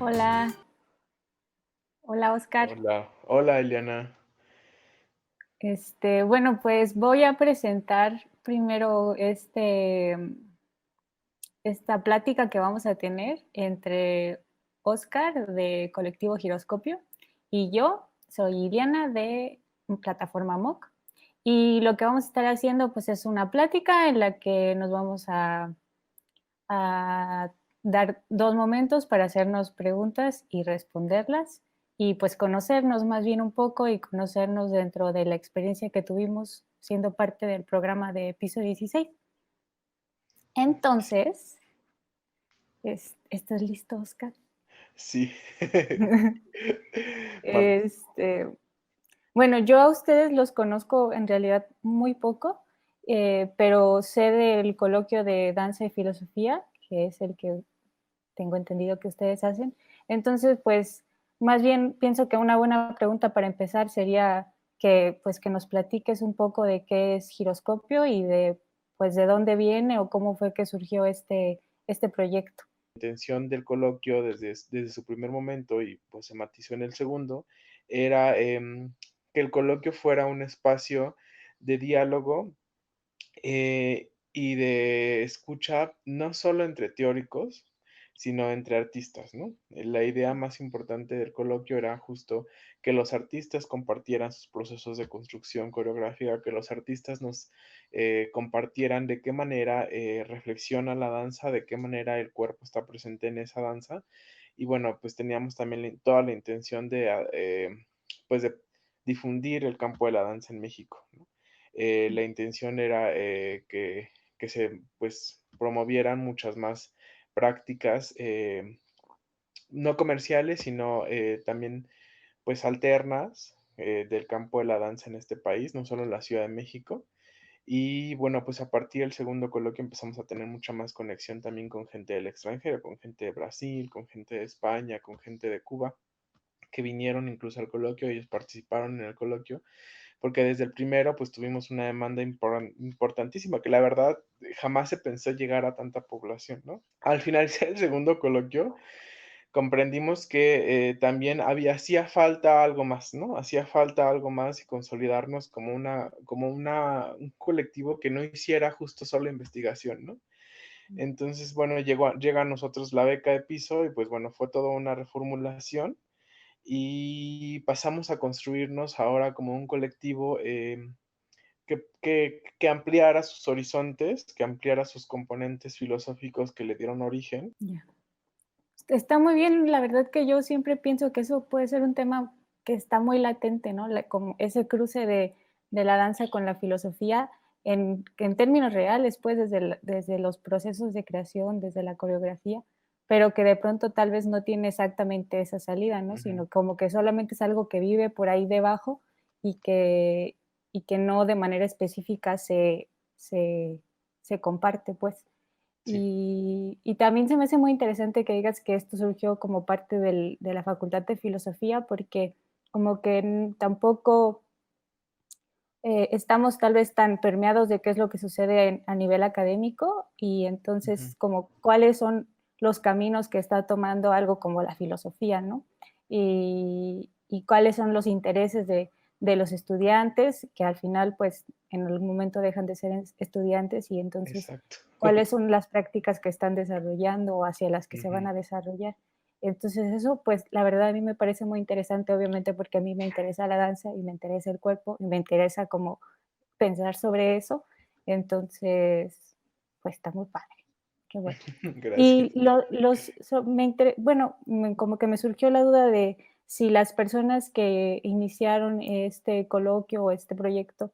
Hola, hola Oscar. Hola, hola Eliana. Bueno, pues voy a presentar primero esta plática que vamos a tener entre Oscar de Colectivo Giroscopio y yo soy Diana de Plataforma MOOC. Y lo que vamos a estar haciendo pues es una plática en la que nos vamos a dar 2 momentos para hacernos preguntas y responderlas, y pues conocernos más bien un poco y conocernos dentro de la experiencia que tuvimos siendo parte del programa de Piso 16. Entonces, ¿estás listo, Oscar? Sí. Vamos. Este, bueno, yo a ustedes los conozco en realidad muy poco, pero sé del coloquio de danza y filosofía, que es el que tengo entendido que ustedes hacen. Entonces, pues, más bien pienso que una buena pregunta para empezar sería que, pues, que nos platiques un poco de qué es giroscopio y de, pues, de dónde viene o cómo fue que surgió este proyecto. La intención del coloquio desde su primer momento y pues se matizó en el segundo, era que el coloquio fuera un espacio de diálogo y de escucha, no solo entre teóricos, sino entre artistas, ¿no? La idea más importante del coloquio era justo que los artistas compartieran sus procesos de construcción coreográfica, que los artistas nos compartieran de qué manera reflexiona la danza, de qué manera el cuerpo está presente en esa danza. Y bueno, pues teníamos también toda la intención de, pues de difundir el campo de la danza en México, ¿no? La intención era que se pues, promovieran muchas más prácticas no comerciales, sino también pues alternas del campo de la danza en este país, no solo en la Ciudad de México. Y bueno, pues a partir del segundo coloquio empezamos a tener mucha más conexión también con gente del extranjero, con gente de Brasil, con gente de España, con gente de Cuba, que vinieron incluso al coloquio, ellos participaron en el coloquio porque desde el primero pues tuvimos una demanda importantísima que la verdad jamás se pensó llegar a tanta población, ¿no? Al finalizar el segundo coloquio comprendimos que también hacía falta algo más, ¿no? Hacía falta algo más y consolidarnos un colectivo que no hiciera justo solo investigación, ¿no? Entonces, bueno, llega a nosotros la beca de piso y pues bueno, fue toda una reformulación y pasamos a construirnos ahora como un colectivo que ampliara sus horizontes, que ampliara sus componentes filosóficos que le dieron origen. Ya. Está muy bien, la verdad que yo siempre pienso que eso puede ser un tema que está muy latente, ¿no? Como ese cruce de la danza con la filosofía en términos reales, pues desde los procesos de creación, desde la coreografía, pero que de pronto tal vez no tiene exactamente esa salida, ¿no? Ujú, Sino como que solamente es algo que vive por ahí debajo y que, y que no de manera específica se, se comparte, pues. sí. Y también se me hace muy interesante que digas que esto surgió como parte de la Facultad de Filosofía, porque como que tampoco estamos tal vez tan permeados de qué es lo que sucede a nivel académico y Ujú, entonces como cuáles son los caminos que está tomando algo como la filosofía, ¿no? Y cuáles son los intereses de los estudiantes, que al final pues en algún momento dejan de ser estudiantes y entonces exacto. cuáles son las prácticas que están desarrollando o hacia las que se van Ujú, a desarrollar. Entonces eso, pues, la verdad a mí me parece muy interesante, obviamente, porque a mí me interesa la danza y me interesa el cuerpo y me interesa como pensar sobre eso. Entonces, pues, está muy padre, qué bueno. gracias. Y los so me intere bueno, como que me surgió la duda de si las personas que iniciaron este coloquio o este proyecto,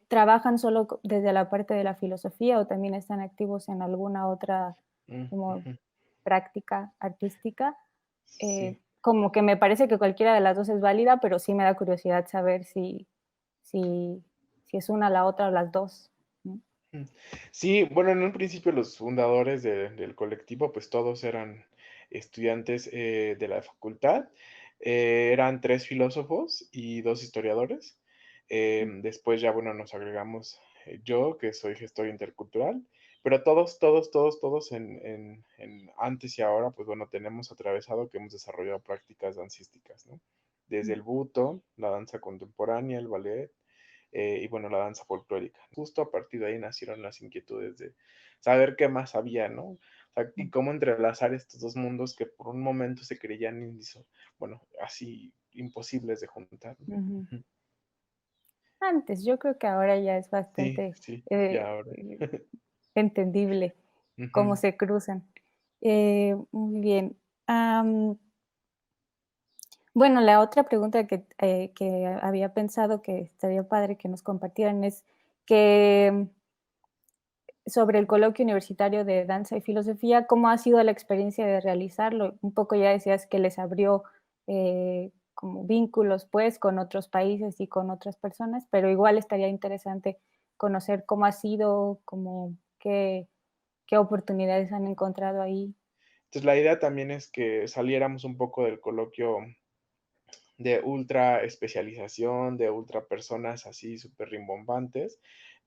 ¿trabajan solo desde la parte de la filosofía o también están activos en alguna otra como Ujú, práctica artística? sí. Como que me parece que cualquiera de las 2 es válida, pero sí me da curiosidad saber si si es una, la otra o las 2. ¿No? Mm. Sí, bueno, en un principio los fundadores del colectivo, pues todos eran estudiantes de la facultad. Eran tres filósofos y dos historiadores. Después ya, bueno, nos agregamos yo, que soy gestor intercultural, pero todos en antes y ahora, pues bueno, tenemos atravesado que hemos desarrollado prácticas dancísticas, ¿no? Desde el buto, la danza contemporánea, el ballet, y bueno, la danza folclórica. Justo a partir de ahí nacieron las inquietudes de saber qué más había, ¿no? O sea, y cómo entrelazar estos dos mundos que por un momento se creían bueno, así imposibles de juntar, ¿no? Ujú. Ujú. Antes, yo creo que ahora ya es Sí, bastante sí, ya eh, ahora. entendible cómo Ujú. se cruzan. Muy bien. Am, bueno, la otra pregunta que había pensado que estaría padre que nos compartieran es que sobre el coloquio universitario de danza y filosofía, ¿cómo ha sido la experiencia de realizarlo? Un poco ya decías que les abrió como vínculos pues con otros países y con otras personas, pero igual estaría interesante conocer cómo ha sido, como qué oportunidades han encontrado ahí. Entonces, la idea también es que saliéramos un poco del coloquio de ultra especialización, de ultra personas así súper rimbombantes,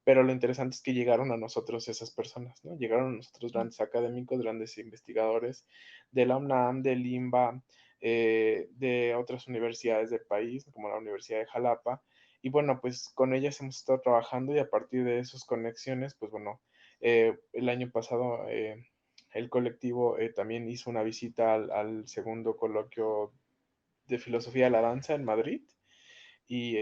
pero lo interesante es que llegaron a nosotros esas personas, ¿no? Llegaron a nosotros grandes académicos, grandes investigadores de la UNAM, del IMBA, de otras universidades del país, como la Universidad de Jalapa, y bueno, pues con ellas hemos estado trabajando y a partir de esas conexiones, pues bueno, el año pasado el colectivo también hizo una visita al segundo coloquio de filosofía de la danza en Madrid y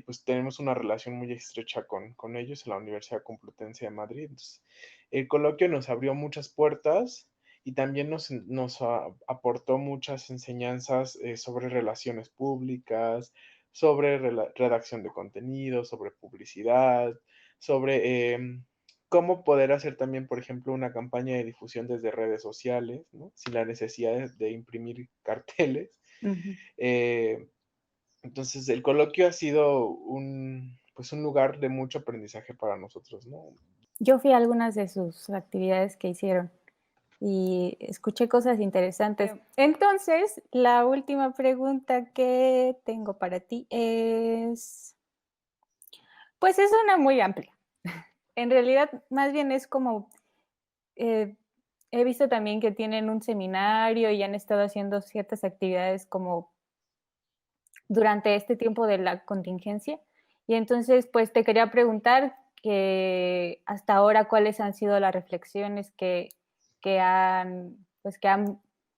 pues tenemos una relación muy estrecha con ellos en la Universidad Complutense de Madrid. Entonces, el coloquio nos abrió muchas puertas y también nos aportó muchas enseñanzas sobre relaciones públicas, sobre redacción de contenido, sobre publicidad, sobre cómo poder hacer también, por ejemplo, una campaña de difusión desde redes sociales, ¿no? Sin la necesidad de imprimir carteles. Ujú. Eh, entonces, el coloquio ha sido pues un lugar de mucho aprendizaje para nosotros, ¿no? Yo fui a algunas de sus actividades que hicieron y escuché cosas interesantes. Entonces, la última pregunta que tengo para ti es, pues es una muy amplia. En realidad, más bien es como, eh, he visto también que tienen un seminario y han estado haciendo ciertas actividades como durante este tiempo de la contingencia. Y entonces, pues te quería preguntar que hasta ahora cuáles han sido las reflexiones que han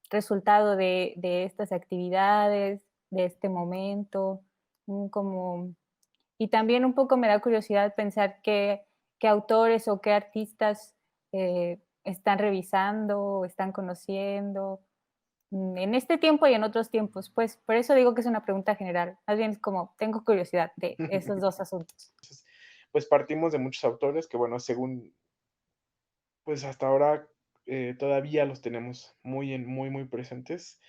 resultado de estas actividades, de este momento, como, y también un poco me da curiosidad pensar qué autores o qué artistas están revisando, o están conociendo, en este tiempo y en otros tiempos, pues, por eso digo que es una pregunta general, más bien es como tengo curiosidad de esos 2 asuntos. Pues partimos de muchos autores que, bueno, según, pues hasta ahora todavía los tenemos muy presentes,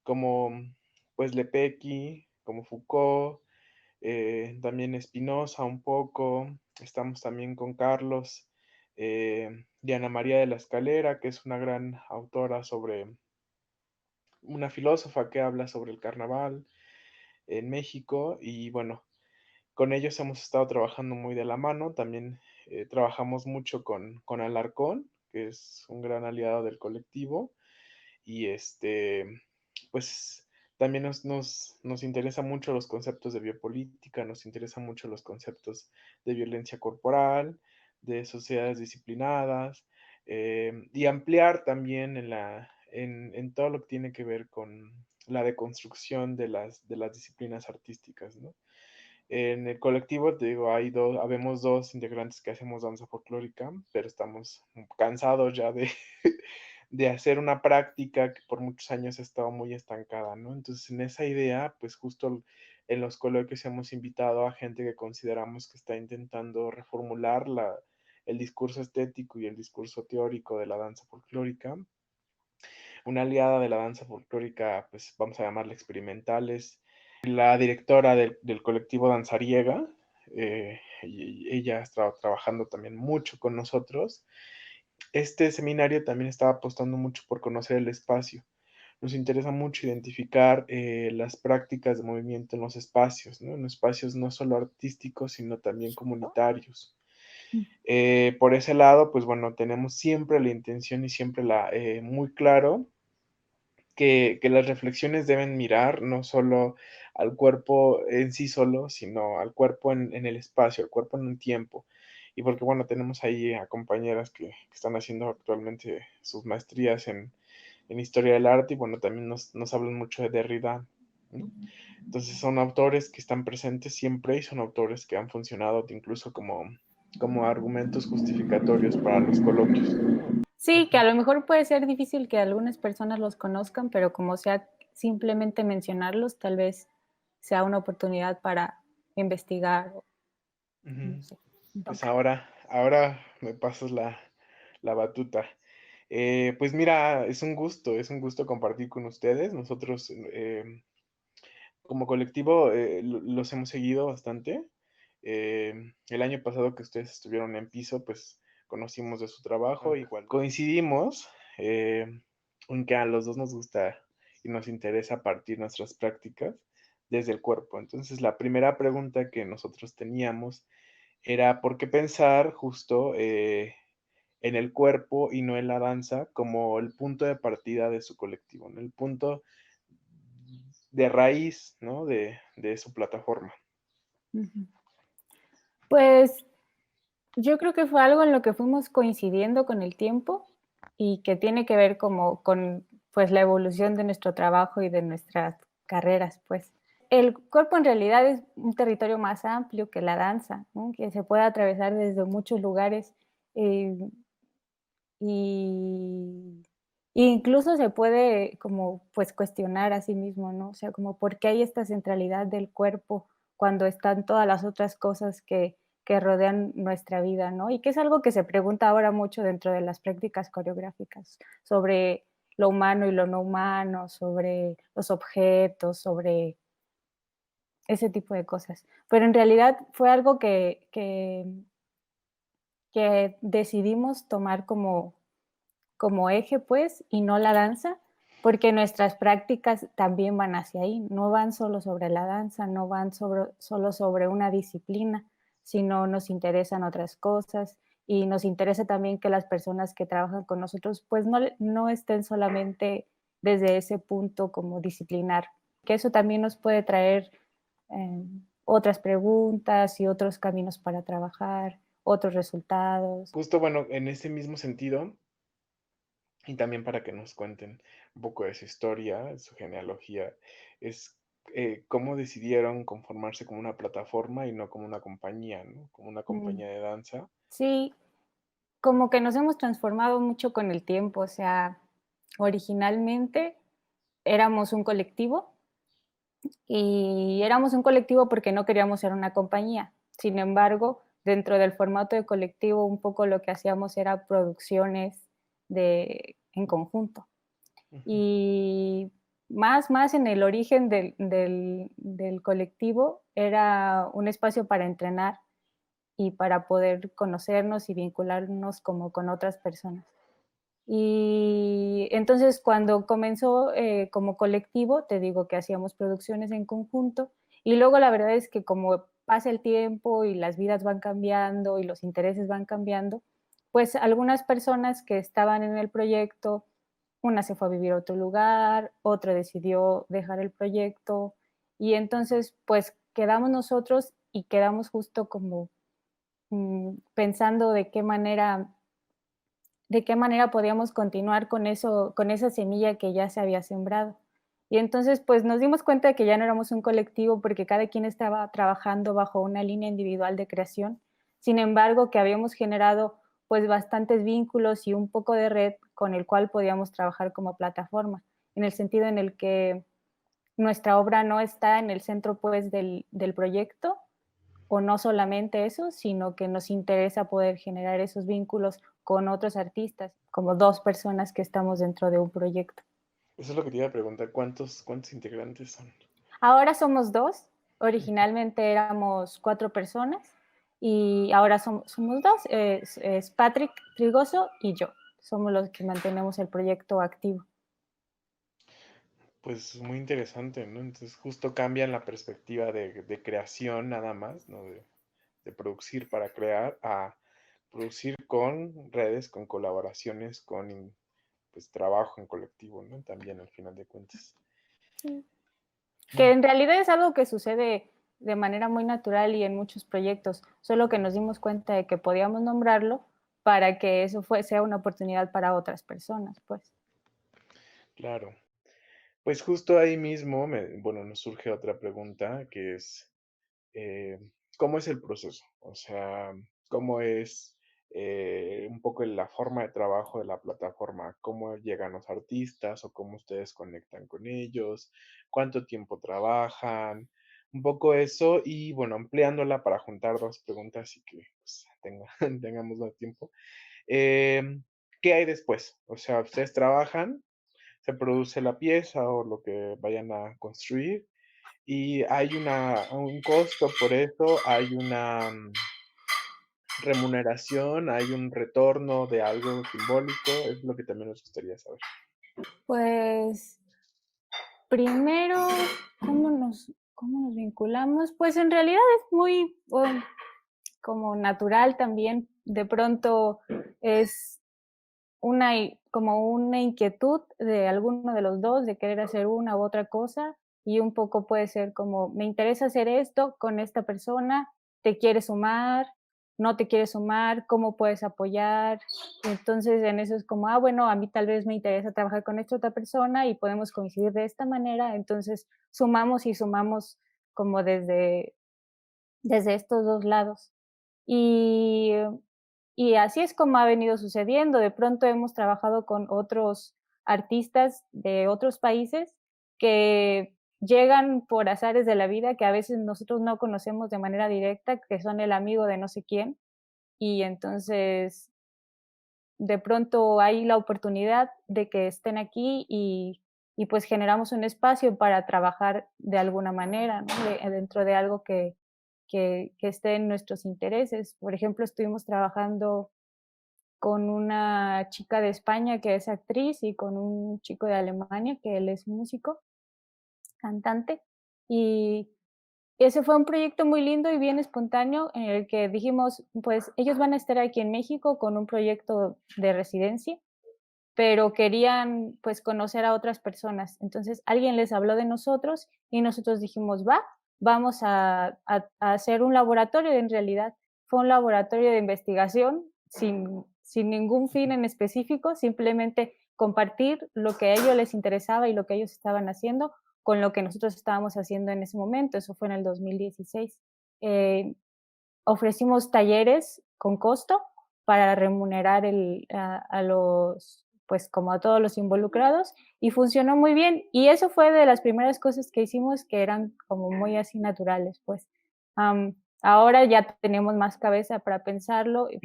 como pues Lepecki, como Foucault, también Spinoza un poco, estamos también con Carlos, Diana María de la Escalera, que es una gran autora sobre una filósofa que habla sobre el carnaval en México y bueno, con ellos hemos estado trabajando muy de la mano, también trabajamos mucho con Alarcón, que es un gran aliado del colectivo y pues también nos interesa mucho los conceptos de biopolítica, nos interesa mucho los conceptos de violencia corporal, de sociedades disciplinadas, y ampliar también en todo lo que tiene que ver con la deconstrucción de las disciplinas artísticas, ¿no? En el colectivo, te digo, habemos dos integrantes que hacemos danza folclórica, pero estamos cansados ya de hacer una práctica que por muchos años ha estado muy estancada, ¿no? Entonces, en esa idea, pues justo en los coloquios hemos invitado a gente que consideramos que está intentando reformular el discurso estético y el discurso teórico de la danza folclórica. Una aliada de la danza folclórica, pues vamos a llamarla experimentales, la directora del colectivo Danzariega, y ella ha estado trabajando también mucho con nosotros. Este seminario también estaba apostando mucho por conocer el espacio. Nos interesa mucho identificar las prácticas de movimiento en los espacios, ¿no? En espacios no solo artísticos, sino también comunitarios. Mm, Por ese lado, pues bueno, tenemos siempre la intención y siempre muy claro que las reflexiones deben mirar no solo al cuerpo en sí solo, sino al cuerpo en el espacio, al cuerpo en un tiempo. Y porque, bueno, tenemos ahí a compañeras que están haciendo actualmente sus maestrías en historia del arte y, bueno, también nos hablan mucho de Derrida, ¿no? Entonces son autores que están presentes siempre y son autores que han funcionado incluso como argumentos justificatorios para los coloquios. sí, que a lo mejor puede ser difícil que algunas personas los conozcan, pero como sea simplemente mencionarlos, tal vez sea una oportunidad para investigar o, no Ujú. sé, Pues indagar. ahora me pasas la batuta. Pues mira, es un gusto compartir con ustedes. Nosotros, como colectivo, los hemos seguido bastante. El año pasado que ustedes estuvieron en piso, pues conocimos de su trabajo, igual coincidimos en que a los dos nos gusta y nos interesa partir nuestras prácticas desde el cuerpo. Entonces, la primera pregunta que nosotros teníamos era por qué pensar justo en el cuerpo y no en la danza como el punto de partida de su colectivo, ¿no? El punto de raíz, ¿no? De su plataforma. Ujú. Pues yo creo que fue algo en lo que fuimos coincidiendo con el tiempo y que tiene que ver como con, pues, la evolución de nuestro trabajo y de nuestras carreras, pues. El cuerpo en realidad es un territorio más amplio que la danza, ¿no? Que se puede atravesar desde muchos lugares, eh, y incluso se puede como, pues, cuestionar a sí mismo, ¿no? O sea, como, ¿por qué hay esta centralidad del cuerpo cuando están todas las otras cosas que rodean nuestra vida, ¿no? Y que es algo que se pregunta ahora mucho dentro de las prácticas coreográficas, sobre lo humano y lo no humano, sobre los objetos, sobre ese tipo de cosas. Pero en realidad fue algo que decidimos tomar como eje, pues, y no la danza, porque nuestras prácticas también van hacia ahí, no van solo sobre la danza, no van solo sobre una disciplina, sino nos interesan otras cosas y nos interesa también que las personas que trabajan con nosotros, pues, no estén solamente desde ese punto como disciplinar, que eso también nos puede traer, otras preguntas y otros caminos para trabajar, otros resultados. Justo, bueno, en ese mismo sentido, y también para que nos cuenten un poco de su historia, su genealogía, es cómo decidieron conformarse como una plataforma y no como una compañía, ¿no? Como una Mm, compañía de danza. sí, como que nos hemos transformado mucho con el tiempo, o sea, originalmente éramos un colectivo y éramos un colectivo porque no queríamos ser una compañía. Sin embargo, dentro del formato de colectivo, un poco lo que hacíamos era producciones en conjunto. Ujú. Y más en el origen del colectivo, era un espacio para entrenar y para poder conocernos y vincularnos como con otras personas. Y entonces cuando comenzó como colectivo, te digo que hacíamos producciones en conjunto y luego la verdad es que como pasa el tiempo y las vidas van cambiando y los intereses van cambiando, pues algunas personas que estaban en el proyecto, una se fue a vivir a otro lugar, otra decidió dejar el proyecto y entonces pues quedamos nosotros y quedamos justo como pensando de qué manera podíamos continuar con eso, con esa semilla que ya se había sembrado. Y entonces, pues nos dimos cuenta de que ya no éramos un colectivo porque cada quien estaba trabajando bajo una línea individual de creación. Sin embargo, que habíamos generado pues bastantes vínculos y un poco de red con el cual podíamos trabajar como plataforma, en el sentido en el que nuestra obra no está en el centro pues del proyecto, o no solamente eso, sino que nos interesa poder generar esos vínculos con otros artistas, como 2 personas que estamos dentro de un proyecto. Eso es lo que te iba a preguntar, ¿cuántos integrantes son? Ahora somos 2, originalmente éramos 4 personas y ahora somos 2, es Patrick Trigoso y yo. Somos los que mantenemos el proyecto activo. Pues muy interesante, ¿no? Entonces justo cambian la perspectiva de creación nada más, ¿no? De producir para crear producir con redes, con colaboraciones, pues trabajo en colectivo, ¿no? También al final de cuentas. Sí. Que en realidad es algo que sucede de manera muy natural y en muchos proyectos, solo que nos dimos cuenta de que podíamos nombrarlo para que eso sea una oportunidad para otras personas, pues. Claro. Pues justo ahí mismo, bueno, nos surge otra pregunta que es, eh, ¿cómo es el proceso? O sea, ¿cómo es un poco la forma de trabajo de la plataforma? ¿Cómo llegan los artistas o cómo ustedes conectan con ellos? ¿Cuánto tiempo trabajan? Un poco eso y bueno, ampliándola para juntar dos preguntas y que pues, tengamos más tiempo. ¿Qué hay después? O sea, ustedes trabajan, se produce la pieza o lo que vayan a construir y hay un costo por eso, hay una remuneración, hay un retorno de algo simbólico, es lo que también nos gustaría saber. Pues primero, ¿cómo nos vinculamos? Pues en realidad es muy como natural también. De pronto es como una inquietud de alguno de los dos de querer hacer una u otra cosa y un poco puede ser como, me interesa hacer esto con esta persona, te quieres sumar, no te quieres sumar, cómo puedes apoyar. Entonces en eso es como, bueno, a mí tal vez me interesa trabajar con esta otra persona y podemos coincidir de esta manera. Entonces sumamos y sumamos como desde estos dos lados. Y, y así es como ha venido sucediendo. De pronto hemos trabajado con otros artistas de otros países que llegan por azares de la vida, que a veces nosotros no conocemos de manera directa, que son el amigo de no sé quién. Y entonces de pronto hay la oportunidad de que estén aquí y pues generamos un espacio para trabajar de alguna manera, ¿no? Dentro de algo que esté en nuestros intereses. Por ejemplo, estuvimos trabajando con una chica de España que es actriz y con un chico de Alemania que él es músico, cantante. Y ese fue un proyecto muy lindo y bien espontáneo en el que dijimos, pues ellos van a estar aquí en México con un proyecto de residencia, pero querían pues conocer a otras personas. Entonces alguien les habló de nosotros y nosotros dijimos, vamos a hacer un laboratorio en realidad. Fue un laboratorio de investigación sin ningún fin en específico, simplemente compartir lo que a ellos les interesaba y lo que ellos estaban haciendo con lo que nosotros estábamos haciendo en ese momento. Eso fue en el 2016. Eh, Ofrecimos talleres con costo para remunerar a los, pues como a todos los involucrados y funcionó muy bien. Y eso fue de las primeras cosas que hicimos que eran como muy así naturales, pues. Ahora ya tenemos más cabeza para pensarlo y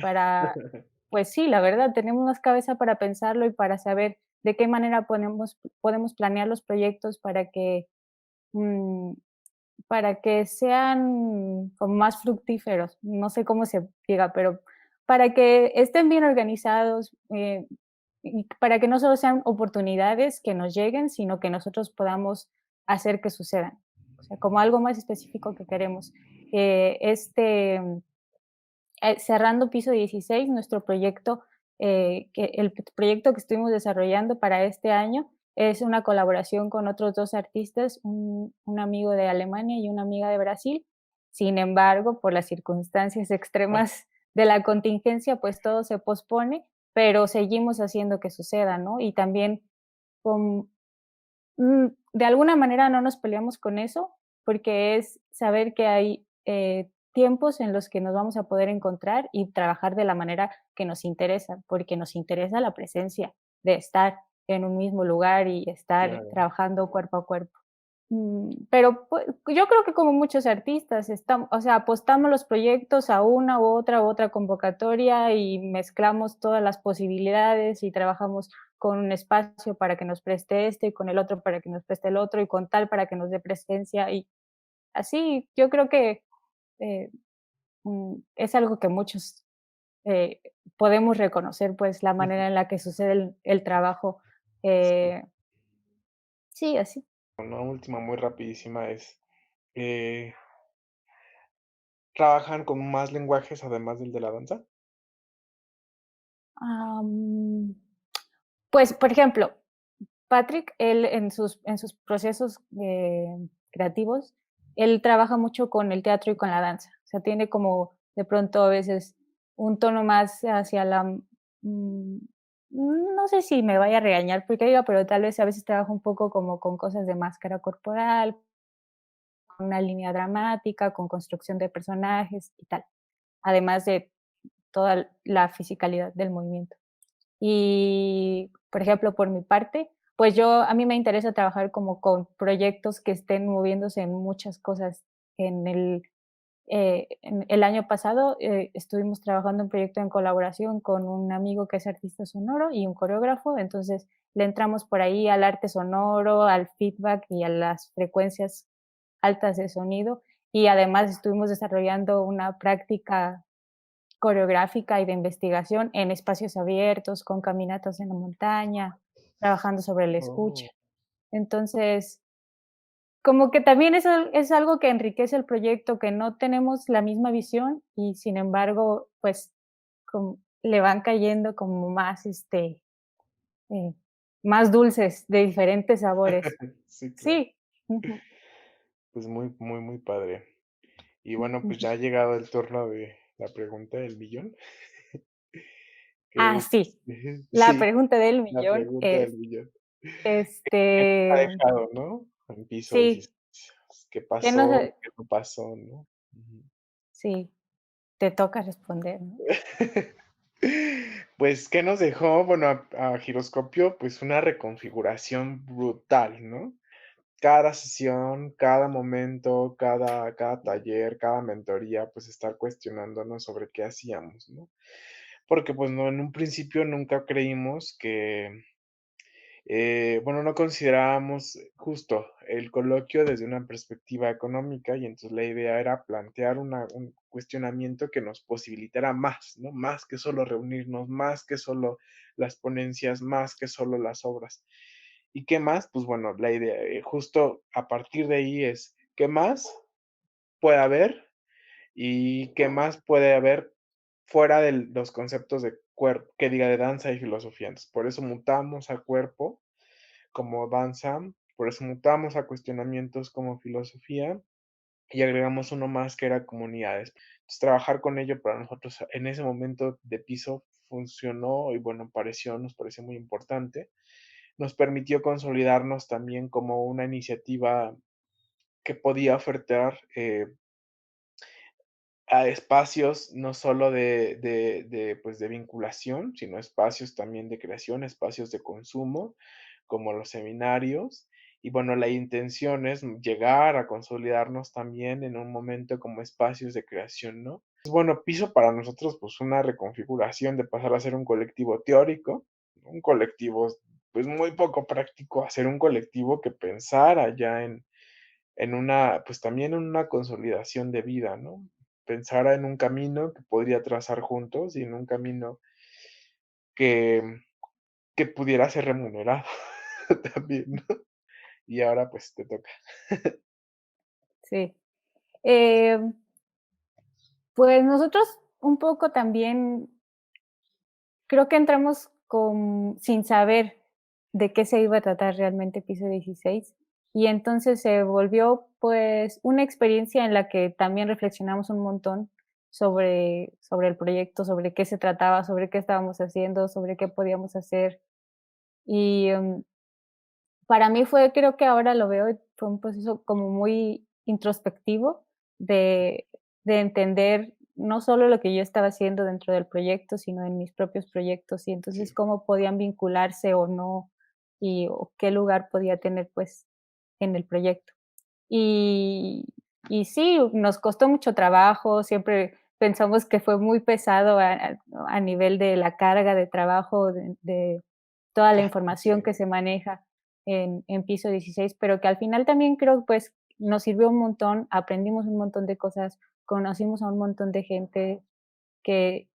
pues sí, la verdad, tenemos más cabeza para pensarlo y para saber de qué manera podemos planear los proyectos mm, para que sean como más fructíferos, no sé cómo se diga, pero para que estén bien organizados, y para que no solo sean oportunidades que nos lleguen, sino que nosotros podamos hacer que sucedan. O sea, como algo más específico que queremos. Cerrando Piso 16, nuestro proyecto, el proyecto que estuvimos desarrollando para este año es una colaboración con otros dos artistas, un amigo de Alemania y una amiga de Brasil. Sin embargo, por las circunstancias extremas de la contingencia, pues todo se pospone, pero seguimos haciendo que suceda, ¿no? Y también con, de alguna manera no nos peleamos con eso, porque es saber que hay tiempos en los que nos vamos a poder encontrar y trabajar de la manera que nos interesa, porque nos interesa la presencia de estar en un mismo lugar y estar Claro, trabajando cuerpo a cuerpo. Pero yo creo que como muchos artistas, o sea, apostamos los proyectos a una u otra convocatoria y mezclamos todas las posibilidades y trabajamos con un espacio para que nos preste este y con el otro para que nos preste el otro y con tal para que nos dé presencia y así yo creo que eh, es algo que muchos eh, podemos reconocer, pues la ujú, manera en la que sucede el trabajo. sí. Eh, sí, así. Una última muy rapidísima es, eh, ¿trabajan con más lenguajes además del de la danza? Am, pues, por ejemplo, Patrick, él en sus procesos, creativos, él trabaja mucho con el teatro y con la danza. O sea, tiene como de pronto a veces un tono más hacia la, no sé si me vaya a regañar porque diga, pero tal vez a veces trabaja un poco como con cosas de máscara corporal, con una línea dramática, con construcción de personajes y tal, además de toda la fisicalidad del movimiento. Y, por ejemplo, por mi parte, pues a mí me interesa trabajar como con proyectos que estén moviéndose en muchas cosas. En el año pasado estuvimos trabajando un proyecto en colaboración con un amigo que es artista sonoro y un coreógrafo, entonces le entramos por ahí al arte sonoro, al feedback y a las frecuencias altas de sonido y además estuvimos desarrollando una práctica coreográfica y de investigación en espacios abiertos, con caminatas en la montaña, trabajando sobre la escucha. Oh, Entonces, como que también es algo que enriquece el proyecto, que no tenemos la misma visión y, sin embargo, pues, le van cayendo como más, eh, más dulces de diferentes sabores. sí, claro. Sí. Ujú, Pues muy, muy, muy padre. Y bueno, pues ujú. ya ha llegado el turno de la pregunta del millón, que Ah, es, sí, la sí, pregunta del la millón pregunta del es, millón. ¿Qué nos ha este, dejado, no? En piso sí, 16. ¿Qué ¿qué nos pasó? ¿Qué no pasó, no? Ujú. sí, te toca responder, ¿no? Pues, ¿qué nos dejó? Bueno, a Giroscopio, pues, una reconfiguración brutal, ¿no? Cada sesión, cada momento, cada taller, cada mentoría, pues, estar cuestionándonos sobre qué hacíamos, ¿no? Porque, pues, no, en un principio nunca creímos que bueno, no considerábamos justo el coloquio desde una perspectiva económica y entonces la idea era plantear un cuestionamiento que nos posibilitara más, ¿no? Más que solo reunirnos, más que solo las ponencias, más que solo las obras. ¿Y qué más? Pues bueno, la idea, justo a partir de ahí es, ¿qué más puede haber y qué más puede haber fuera de los conceptos de cuerpo, que diga de danza y filosofía? Entonces, por eso mutamos a cuerpo como danza, por eso mutamos a cuestionamientos como filosofía y agregamos uno más que era comunidades. Entonces, trabajar con ello para nosotros en ese momento de piso funcionó y bueno, nos pareció muy importante. Nos permitió consolidarnos también como una iniciativa que podía ofertar a espacios no solo pues, de vinculación, sino espacios también de creación, espacios de consumo, como los seminarios. Y bueno, la intención es llegar a consolidarnos también en un momento como espacios de creación, ¿no? Pues bueno, Piso para nosotros, pues una reconfiguración de pasar a ser un colectivo teórico, un colectivo pues muy poco práctico, a ser un colectivo que pensara ya en una, pues también en una consolidación de vida, ¿no? Pensara en un camino que podría trazar juntos y en un camino que, que pudiera ser remunerado también, ¿no? Y ahora pues te toca. Sí. Em, pues nosotros un poco también creo que entramos sin saber de qué se iba a tratar realmente Piso 16 y entonces se volvió, pues, una experiencia en la que también reflexionamos un montón sobre el proyecto, sobre qué se trataba, sobre qué estábamos haciendo, sobre qué podíamos hacer. Y, para mí creo que ahora lo veo, fue un proceso como muy introspectivo de entender no solo lo que yo estaba haciendo dentro del proyecto, sino en mis propios proyectos, y entonces Sí, cómo podían vincularse o no, o qué lugar podía tener, pues, en el proyecto. Y sí, nos costó mucho trabajo, siempre pensamos que fue muy pesado a nivel de la carga de trabajo, de toda la información sí, que se maneja en Piso 16, pero que al final también creo, pues, nos sirvió un montón, aprendimos un montón de cosas, conocimos a un montón de gente que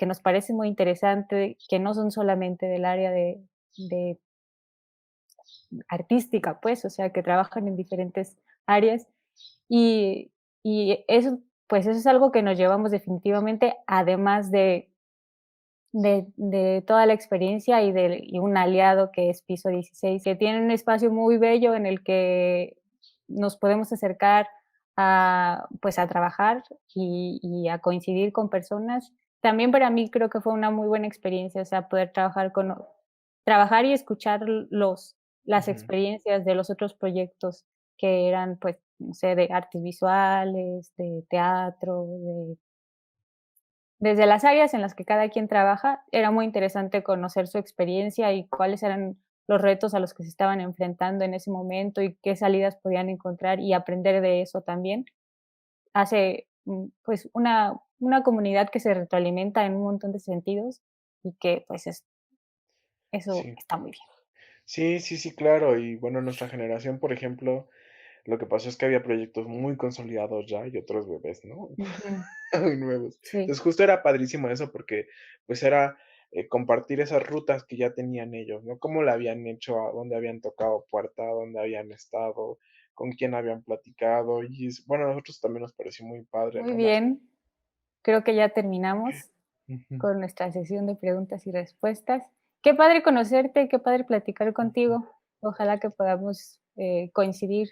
nos parece muy interesante, que no son solamente del área de artística, pues, o sea, que trabajan en diferentes áreas. Y eso, pues, eso es algo que nos llevamos definitivamente, además de de toda la experiencia y un aliado que es Piso 16, que tiene un espacio muy bello en el que nos podemos acercar a, pues, a trabajar y a coincidir con personas. También para mí creo que fue una muy buena experiencia, o sea, poder trabajar y escuchar las Ujú. experiencias de los otros proyectos que eran, pues, no sé, de artes visuales, de teatro, de desde las áreas en las que cada quien trabaja, era muy interesante conocer su experiencia y cuáles eran los retos a los que se estaban enfrentando en ese momento y qué salidas podían encontrar y aprender de eso también. Hace, pues, una comunidad que se retroalimenta en un montón de sentidos y que, pues, eso Sí. está muy bien. Sí, sí, sí, claro. Y bueno, nuestra generación, por ejemplo, lo que pasó es que había proyectos muy consolidados ya y otros bebés, ¿no? Ujú, Muy nuevos. sí, Entonces, justo era padrísimo eso porque, pues, era, compartir esas rutas que ya tenían ellos, ¿no? Cómo la habían hecho, a dónde habían tocado puerta, dónde habían estado, con quién habían platicado, y bueno, a nosotros también nos pareció muy padre, muy ¿no? bien. Creo que ya terminamos Ujú. con nuestra sesión de preguntas y respuestas. Qué padre conocerte, qué padre platicar contigo. Ojalá que podamos, coincidir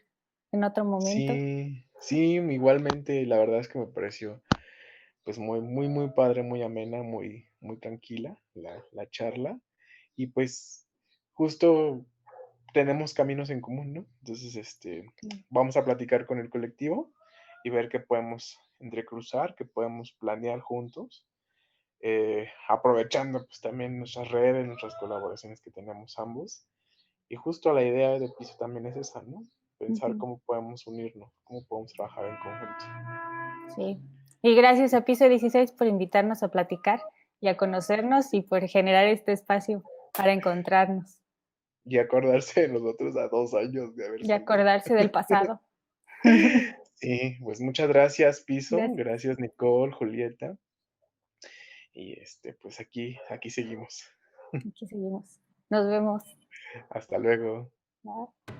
en otro momento. Sí, sí, igualmente, la verdad es que me pareció, pues, muy, muy, muy padre, muy amena, muy, muy tranquila la charla. Y, pues, justo tenemos caminos en común, ¿no? Entonces, Mm, vamos a platicar con el colectivo y ver qué podemos entrecruzar, qué podemos planear juntos, aprovechando, pues, también nuestras redes, nuestras colaboraciones que tenemos ambos. Y justo la idea de Piso también es esa, ¿no? Pensar ujú, cómo podemos unirnos, cómo podemos trabajar en conjunto. sí. Y gracias a Piso 16 por invitarnos a platicar y a conocernos y por generar este espacio para encontrarnos Y acordarse de nosotros a 2 años de haber y salido. acordarse del pasado. Sí, pues muchas gracias, Piso. Gracias. Gracias, Nicole, Julieta. Y, pues aquí seguimos. Aquí seguimos. Nos vemos. Hasta luego. Bye.